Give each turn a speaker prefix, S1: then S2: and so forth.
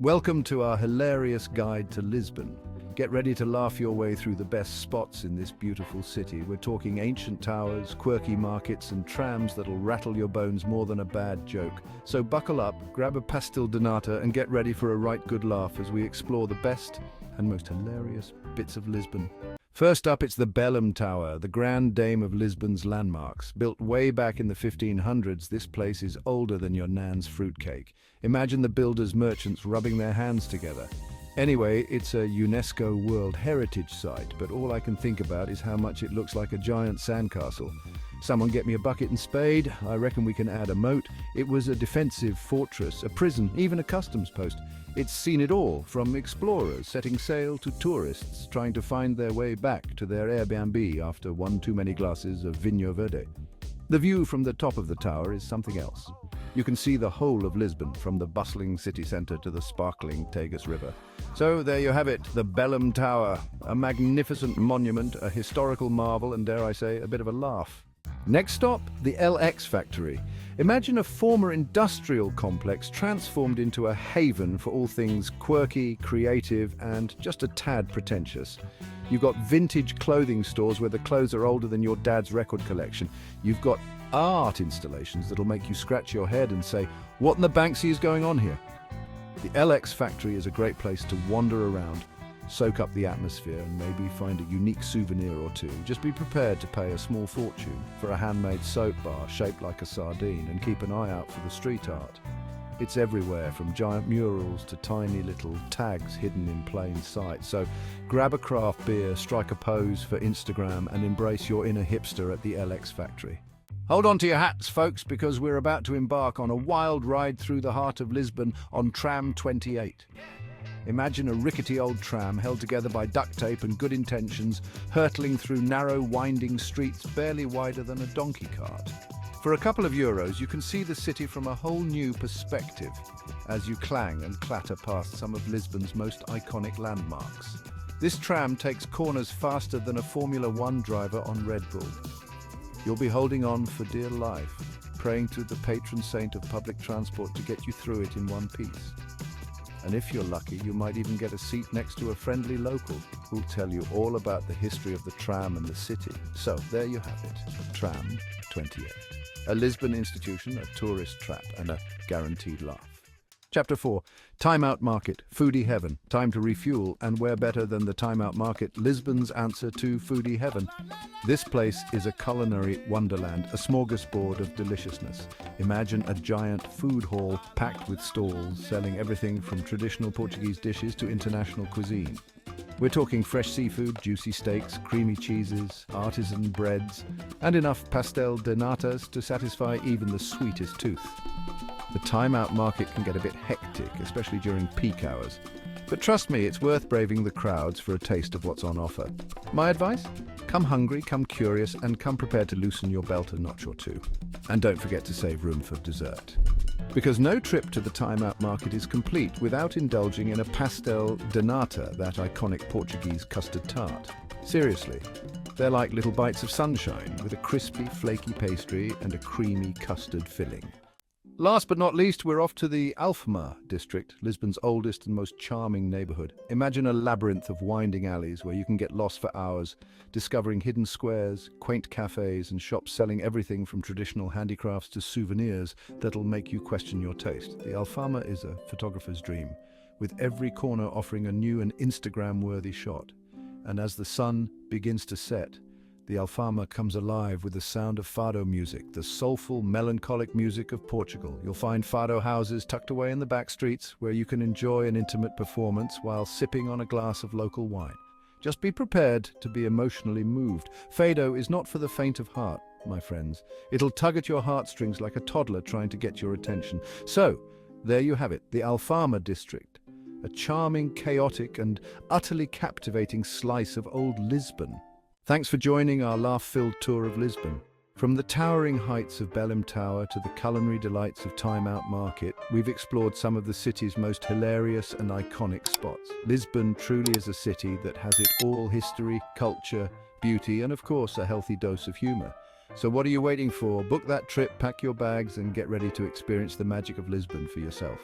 S1: Welcome to our hilarious guide to Lisbon. Get ready to laugh your way through the best spots in this beautiful city. We're talking ancient towers, quirky markets, and trams that'll rattle your bones more than a bad joke. So buckle up, grab a pastel de nata, and get ready for a right good laugh as we explore the best and most hilarious bits of Lisbon. First up, it's the Belém Tower, the grand dame of Lisbon's landmarks. Built way back in the 1500s, this place is older than your nan's fruitcake. Imagine the builders' merchants rubbing their hands together. Anyway, it's a UNESCO World Heritage Site, but all I can think about is how much it looks like a giant sandcastle. Someone get me a bucket and spade. I reckon we can add a moat. It was a defensive fortress, a prison, even a customs post. It's seen it all, from explorers setting sail to tourists trying to find their way back to their Airbnb after one too many glasses of Vinho Verde. The view from the top of the tower is something else. You can see the whole of Lisbon, from the bustling city centre to the sparkling Tagus River. So there you have it, the Belém Tower, a magnificent monument, a historical marvel, and dare I say, a bit of a laugh. Next stop, the LX factory. Imagine a former industrial complex transformed into a haven for all things quirky, creative, and just a tad pretentious. You've got vintage clothing stores where the clothes are older than your dad's record collection. You've got art installations that'll make you scratch your head and say, what in the Banksy is going on here? The LX factory is a great place to wander around, soak up the atmosphere, and maybe find a unique souvenir or two. Just be prepared to pay a small fortune for a handmade soap bar shaped like a sardine, and keep an eye out for the street art. It's everywhere, from giant murals to tiny little tags hidden in plain sight. So grab a craft beer, strike a pose for Instagram, and embrace your inner hipster at the LX factory. Hold on to your hats, folks, because we're about to embark on a wild ride through the heart of Lisbon on Tram 28. Imagine a rickety old tram held together by duct tape and good intentions, hurtling through narrow, winding streets barely wider than a donkey cart. For a couple of euros, you can see the city from a whole new perspective as you clang and clatter past some of Lisbon's most iconic landmarks. This tram takes corners faster than a Formula One driver on Red Bull. You'll be holding on for dear life, praying to the patron saint of public transport to get you through it in one piece. And if you're lucky, you might even get a seat next to a friendly local who'll tell you all about the history of the tram and the city. So there you have it, Tram 28. A Lisbon institution, a tourist trap, and a guaranteed laugh. Chapter 4. Time Out Market, foodie heaven. Time to refuel, and where better than the Time Out Market, Lisbon's answer to foodie heaven. This place is a culinary wonderland, a smorgasbord of deliciousness. Imagine a giant food hall packed with stalls selling everything from traditional Portuguese dishes to international cuisine. We're talking fresh seafood, juicy steaks, creamy cheeses, artisan breads, and enough pastel de natas to satisfy even the sweetest tooth. The Time Out Market can get a bit hectic, especially during peak hours. But trust me, it's worth braving the crowds for a taste of what's on offer. My advice? Come hungry, come curious, and come prepared to loosen your belt a notch or two. And don't forget to save room for dessert. Because no trip to the Time Out Market is complete without indulging in a pastel de nata, that iconic Portuguese custard tart. Seriously, they're like little bites of sunshine with a crispy, flaky pastry and a creamy custard filling. Last but not least, we're off to the Alfama district, Lisbon's oldest and most charming neighbourhood. Imagine a labyrinth of winding alleys where you can get lost for hours, discovering hidden squares, quaint cafes, and shops selling everything from traditional handicrafts to souvenirs that'll make you question your taste. The Alfama is a photographer's dream, with every corner offering a new and Instagram-worthy shot. And as the sun begins to set, the Alfama comes alive with the sound of fado music, the soulful, melancholic music of Portugal. You'll find fado houses tucked away in the back streets where you can enjoy an intimate performance while sipping on a glass of local wine. Just be prepared to be emotionally moved. Fado is not for the faint of heart, my friends. It'll tug at your heartstrings like a toddler trying to get your attention. So, there you have it, the Alfama district. A charming, chaotic, and utterly captivating slice of old Lisbon. Thanks for joining our laugh-filled tour of Lisbon. From the towering heights of Belém Tower to the culinary delights of Time Out Market, we've explored some of the city's most hilarious and iconic spots. Lisbon truly is a city that has it all: history, culture, beauty, and of course a healthy dose of humor. So what are you waiting for? Book that trip, pack your bags, and get ready to experience the magic of Lisbon for yourself.